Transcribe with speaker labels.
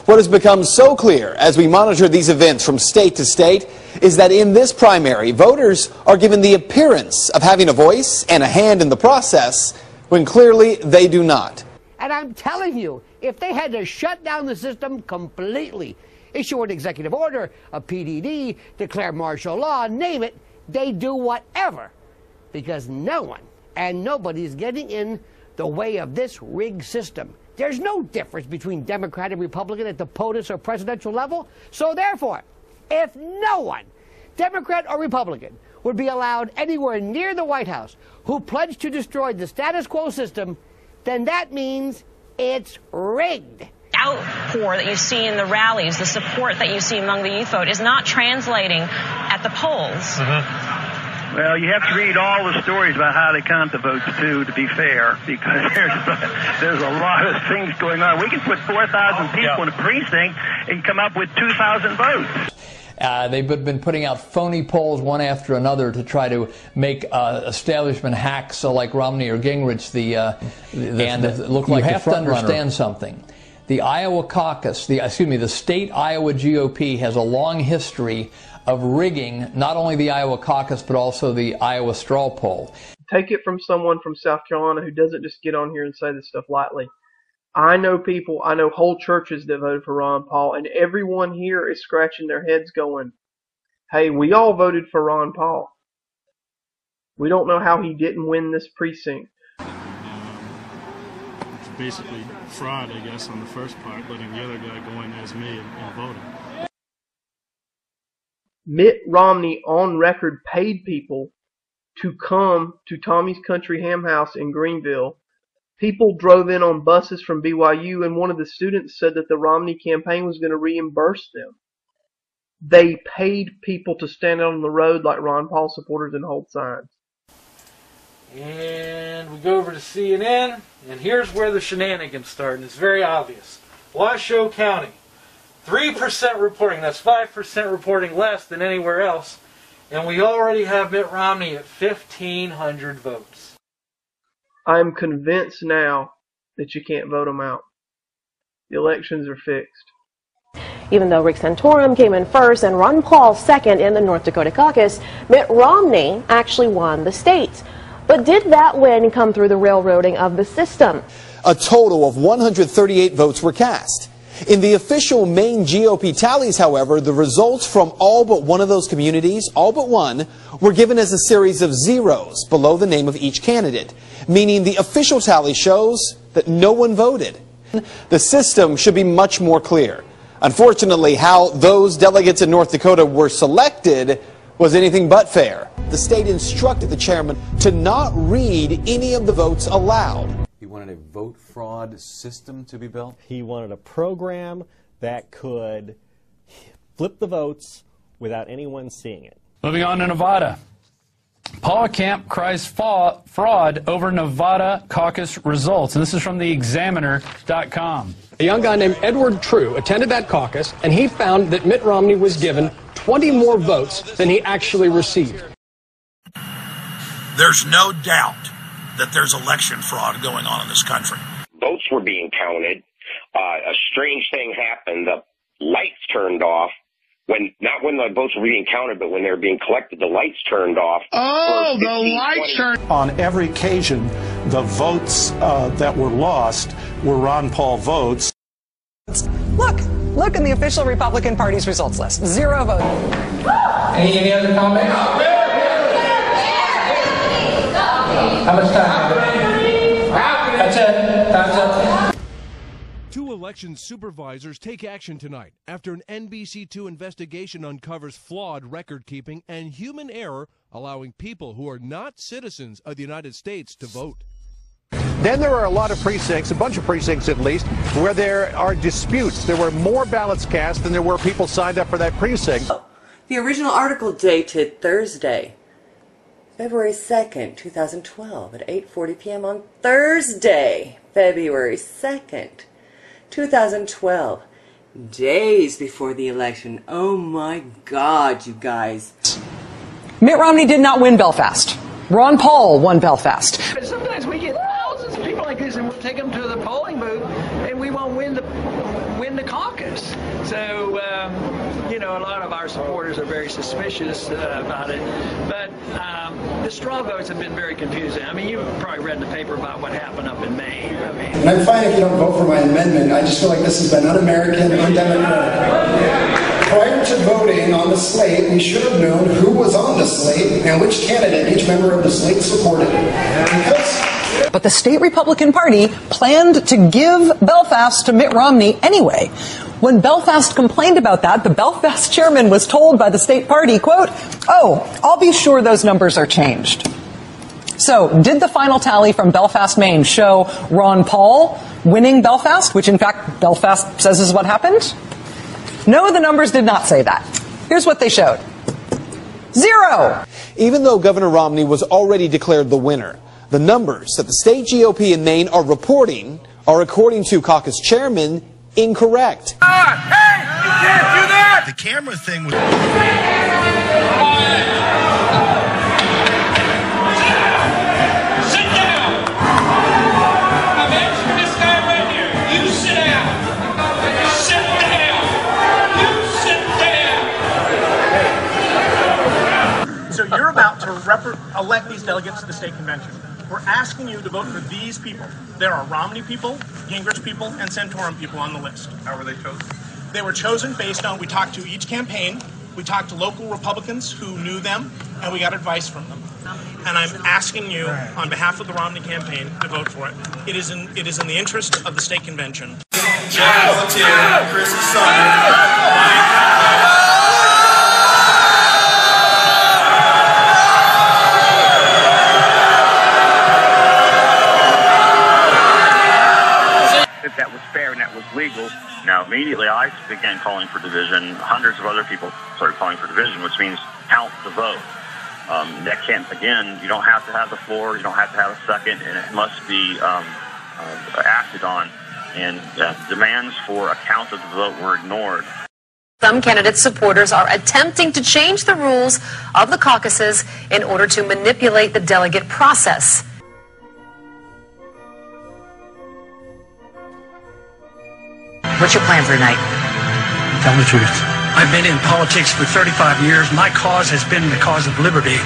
Speaker 1: What has become so clear as we monitor these events from state to state is that in this primary, voters are given the appearance of having a voice and a hand in the process when clearly they do not.
Speaker 2: And I'm telling you, if they had to shut down the system completely, issue an executive order, a PDD, declare martial law, name it, they do whatever. Because no one and nobody's getting in the way of this rigged system. There's no difference between Democrat and Republican at the POTUS or presidential level. So therefore, if no one, Democrat or Republican, would be allowed anywhere near the White House who pledged to destroy the status quo system, then that means it's rigged.
Speaker 3: Outpour that you see in the rallies, the support that you see among the youth vote is not translating at the polls.
Speaker 4: Well, you have to read all the stories about how they count the votes, too, to be fair, because there's a lot of things going on. We can put 4,000 people in a precinct and come up with 2,000 votes.
Speaker 5: They've been putting out phony polls one after another to try to make establishment hacks like Romney or Gingrich look like the front runner. You have to understand something. The Iowa caucus, the state Iowa GOP has a long history of rigging not only the Iowa caucus but also the Iowa straw poll.
Speaker 6: Take it from someone from South Carolina who doesn't just get on here and say this stuff lightly. I know people, I know whole churches that voted for Ron Paul, and everyone here is scratching their heads going, hey, we all voted for Ron Paul. We don't know how he didn't win this precinct.
Speaker 7: It's basically fraud, I guess, on the first part, letting the other guy go in as me and voting.
Speaker 6: Mitt Romney on record paid people to come to Tommy's Country Ham House in Greenville. People drove in on buses from BYU, and one of the students said that the Romney campaign was going to reimburse them. They paid people to stand out on the road like Ron Paul supporters and hold signs.
Speaker 8: And we go over to CNN, and here's where the shenanigans start, and it's very obvious. Washoe County. 3% reporting, that's 5% reporting less than anywhere else, and we already have Mitt Romney at 1,500 votes.
Speaker 6: I'm convinced now that you can't vote him out. The elections are fixed.
Speaker 9: Even though Rick Santorum came in first and Ron Paul second in the North Dakota caucus, Mitt Romney actually won the state. But did that win come through the railroading of the system?
Speaker 1: A total of 138 votes were cast. In the official Maine GOP tallies, however, the results from all but one of those communities, all but one, were given as a series of zeros below the name of each candidate, meaning the official tally shows that no one voted. The system should be much more clear. Unfortunately, how those delegates in North Dakota were selected was anything but fair. The state instructed the chairman to not read any of the votes aloud.
Speaker 10: He wanted a vote fraud system to be built?
Speaker 11: He wanted a program that could flip the votes without anyone seeing it.
Speaker 12: Moving on to Nevada. Paula Camp cries fraud over Nevada caucus results. And this is from the Examiner.com.
Speaker 13: A young guy named Edward True attended that caucus, and he found that Mitt Romney was given 20 more votes than he actually received.
Speaker 14: There's no doubt that there's election fraud going on in this country.
Speaker 15: Votes were being counted. A strange thing happened. The lights turned off. Not when the votes were being counted, but when they were being collected, the lights turned off.
Speaker 14: Oh, the lights turned
Speaker 16: on every occasion. The votes that were lost were Ron Paul votes.
Speaker 17: Look in the official Republican Party's results list. 0 votes.
Speaker 8: Any other comments? How much time? That's it. Time's up.
Speaker 18: 2 election supervisors take action tonight after an NBC2 investigation uncovers flawed record-keeping and human error, allowing people who are not citizens of the United States to vote.
Speaker 19: Then there are a lot of precincts, a bunch of precincts at least, where there are disputes. There were more ballots cast than there were people signed up for that precinct.
Speaker 20: The original article dated Thursday, February 2nd, 2012 at 8:40 p.m. on Thursday, February 2nd, 2012, days before the election. Oh my God, you guys.
Speaker 17: Mitt Romney did not win Belfast. Ron Paul won Belfast.
Speaker 2: Sometimes we get thousands of people like this and we'll take them to the polling booth and we won't win
Speaker 21: in the caucus. So, you know, a lot of our supporters are very suspicious about it. But the straw votes have been very confusing. I mean, you've probably read in the paper about what happened up in Maine.
Speaker 22: And I'm fine if you don't vote for my amendment. I just feel like this has been un-American, undemocratic. Prior to voting on the slate, we should have known who was on the slate and which candidate each member of the slate supported.
Speaker 17: But the state Republican Party planned to give Belfast to Mitt Romney anyway. When Belfast complained about that, the Belfast chairman was told by the state party, quote, "Oh, I'll be sure those numbers are changed." So, did the final tally from Belfast, Maine show Ron Paul winning Belfast, which in fact Belfast says is what happened? No, the numbers did not say that. Here's what they showed. 0.
Speaker 1: Even though Governor Romney was already declared the winner, the numbers that the state GOP in Maine are reporting are, according to caucus chairman, incorrect.
Speaker 14: Hey, you can't do that! The camera thing was...
Speaker 23: So you're about to elect these delegates to the state convention. We're asking you to vote for these people. There are Romney people, Gingrich people, and Santorum people on the list.
Speaker 14: How were they chosen?
Speaker 23: They were chosen based on, we talked to each campaign, we talked to local Republicans who knew them, and we got advice from them. And I'm asking you, on behalf of the Romney campaign, to vote for it. It is in the interest of the state convention.
Speaker 14: Chris's son.
Speaker 24: That was fair and that was legal. Now, immediately I began calling for division. Hundreds of other people started calling for division, which means count the vote. That can't, again, you don't have to have the floor, you don't have to have a second, and it must be acted on. And demands for a count of the vote were ignored.
Speaker 25: Some candidates' supporters are attempting to change the rules of the caucuses in order to manipulate the delegate process.
Speaker 26: What's your plan for tonight?
Speaker 27: Tell the truth. I've been in politics for 35 years. My cause has been the cause of liberty.